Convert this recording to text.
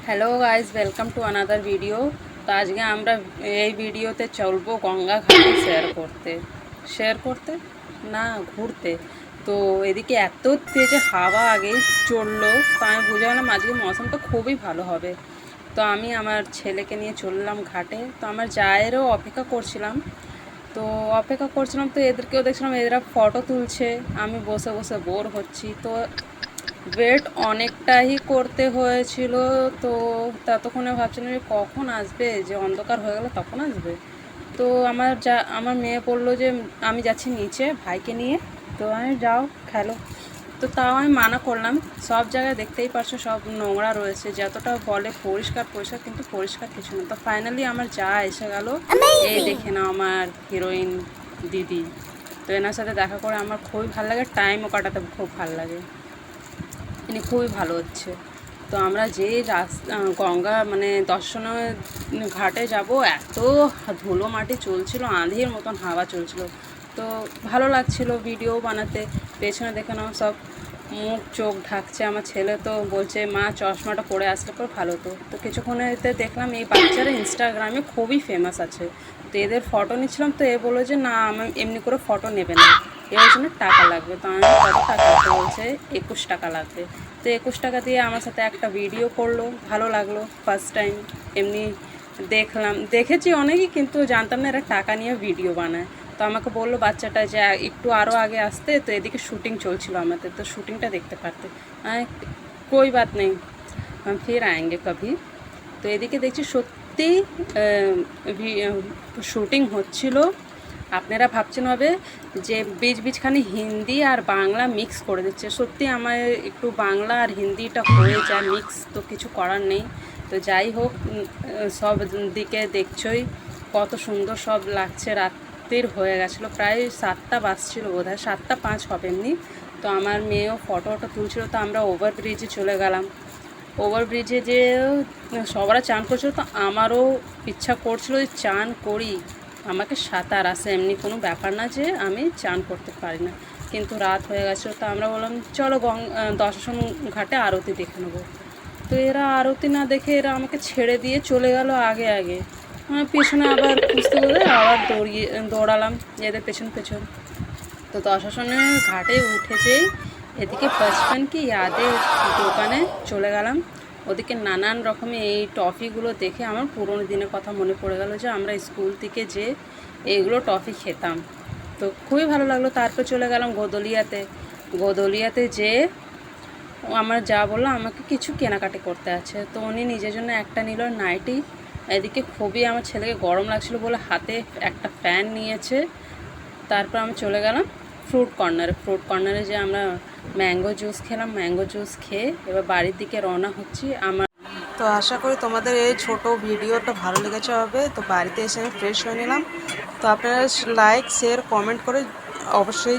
Hello guys, welcome to another video. তো আজকে আমরা এই ভিডিওতে চলবো গঙ্গা ঘাটে শেয়ার করতে না ঘুরতে। তো এদিকে এত তেজে হাওয়া আগেই চললো, তো আমি বুঝে গেলাম আজকে মৌসুমটা খুবই ভালো হবে। তো আমি আমার ছেলেকে নিয়ে চললাম ঘাটে। তো আমার জায়েরও অপেক্ষা করছিলাম তো এদেরকেও দেখছিলাম, এরা ফটো তুলছে, আমি বসে বসে বোর হচ্ছি। তো ওয়েট অনেকটাই করতে হয়েছিল। তো ততক্ষণে ভাবছিলাম যে কখন আসবে, যে অন্ধকার হয়ে গেল তখন আসবে। তো আমার মেয়ে বললো যে আমি যাচ্ছি নিচে ভাইকে নিয়ে, তো আমি যাও খেলো। তো তাও আমি মানা করলাম, সব জায়গায় দেখতেই পারছো সব নোংরা রয়েছে, যতটা বলে পরিষ্কার পরিষ্কার কিন্তু পরিষ্কার কিছু না। তো ফাইনালি আমার যা এসে গেল, এই দেখে নাও আমার হিরোইন দিদি। তো এনার সাথে দেখা করে আমার খুবই ভালো লাগে, টাইমও কাটাতে খুব ভালো লাগে, ইনি খুবই ভালো হচ্ছে। তো আমরা যে গঙ্গা মানে দর্শনের ঘাটে যাব, এত ধুলো মাটি চলছিল, আঁধির মতন হাওয়া চলছিল। তো ভালো লাগছিল ভিডিও বানাতে। পেছনে দেখে নাও সব মুখ চোখ ঢাকছে। আমার ছেলে তো বলছে মা চশমাটা পরে আসলে পর ভালো হতো। তো কিছুক্ষণেতে দেখলাম এই বাচ্চারা ইনস্টাগ্রামে খুবই ফেমাস আছে। তো এদের ফটো নিচ্ছিলাম, তো এ বললো যে না আমি এমনি করে ফটো নেবে না, এর জন্য টাকা লাগবে। তো আমি কত টাকা, তো বলছে 21 টাকা লাগবে। তো 21 টাকা দিয়ে আমার সাথে একটা ভিডিও করলো, ভালো লাগলো। ফার্স্ট টাইম এমনি দেখেছি অনেকেই, কিন্তু জানতাম না এরা টাকা নিয়ে ভিডিও বানায়। তো আমাকে বললো বাচ্চাটা যে একটু আরও আগে আসতে, তো এদিকে শ্যুটিং চলছিল আমাদের, তো শ্যুটিংটা দেখতে পারতে। কোই বাত নেই, हम फिर आएंगे कभी। তো এদিকে দেখছি সত্যি শ্যুটিং হচ্ছিল। আপনারা ভাবছেন হবে যে বীজখানে হিন্দি আর বাংলা মিক্স করে দিচ্ছে, সত্যি আমার একটু বাংলা আর হিন্দিটা হয়ে যায় মিক্স, তো কিছু করার নেই। তো যাই হোক, সব দিকে দেখছই কত সুন্দর সব লাগছে। রাত্রির হয়ে গেছিলো, প্রায় 7টা বাজছিল, বোধ হয় 7টা 5 হবে এমনি। তো আমার মেয়েও ফটো তুলছিল। তো আমরা ওভারব্রিজে চলে গেলাম। ওভারব্রিজে যে সবারা চান করছিল, তো আমারও ইচ্ছা করছিল যে চান করি। আমাকে সাঁতার আসে, এমনি কোনো ব্যাপার না যে আমি চান করতে পারি না, কিন্তু রাত হয়ে গেছিলো। তো আমরা বললাম চলো দশাসন ঘাটে আরতি দেখে নেবো। তো এরা আরতি না দেখে এরা আমাকে ছেড়ে দিয়ে চলে গেল আগে আগে। আমার পেছনে আবার খুঁজতে খুঁজতে আবার দৌড়ালাম এদের পেছন পেছন। তো দশাসনের ঘাটে উঠেছেই এদিকে বচপন কি ইয়াদের দোকানে চলে গেলাম। ওদিকে নানান রকমের এই টফিগুলো দেখে আমার পুরোনো দিনের কথা মনে পড়ে গেল, যে আমরা স্কুল থেকে যে এইগুলো টফি খেতাম। তো খুবই ভালো লাগলো। তারপর চলে গেলাম গোদলিয়াতে যে আমার যা বললো আমাকে কিছু কেনাকাটি করতে আছে। তো উনি নিজের জন্য একটা নিল নাইটি। এদিকে খুবই আমার ছেলেকে গরম লাগছিল বলে হাতে একটা ফ্যান নিয়েছে। তারপর আমি চলে গেলাম ফ্রুট কর্নারে যে আমরা ম্যাঙ্গো জুস খেলাম। ম্যাঙ্গো জুস খেয়ে এবার বাড়ির দিকে রওনা হচ্ছি। তো আশা করি তোমাদের এই ছোট ভিডিওটা ভালো লেগেছে হবে। তো বাড়িতে এসে আমি ফ্রেশ হয়ে নিলাম। তো আপনারা লাইক শেয়ার কমেন্ট করে অবশ্যই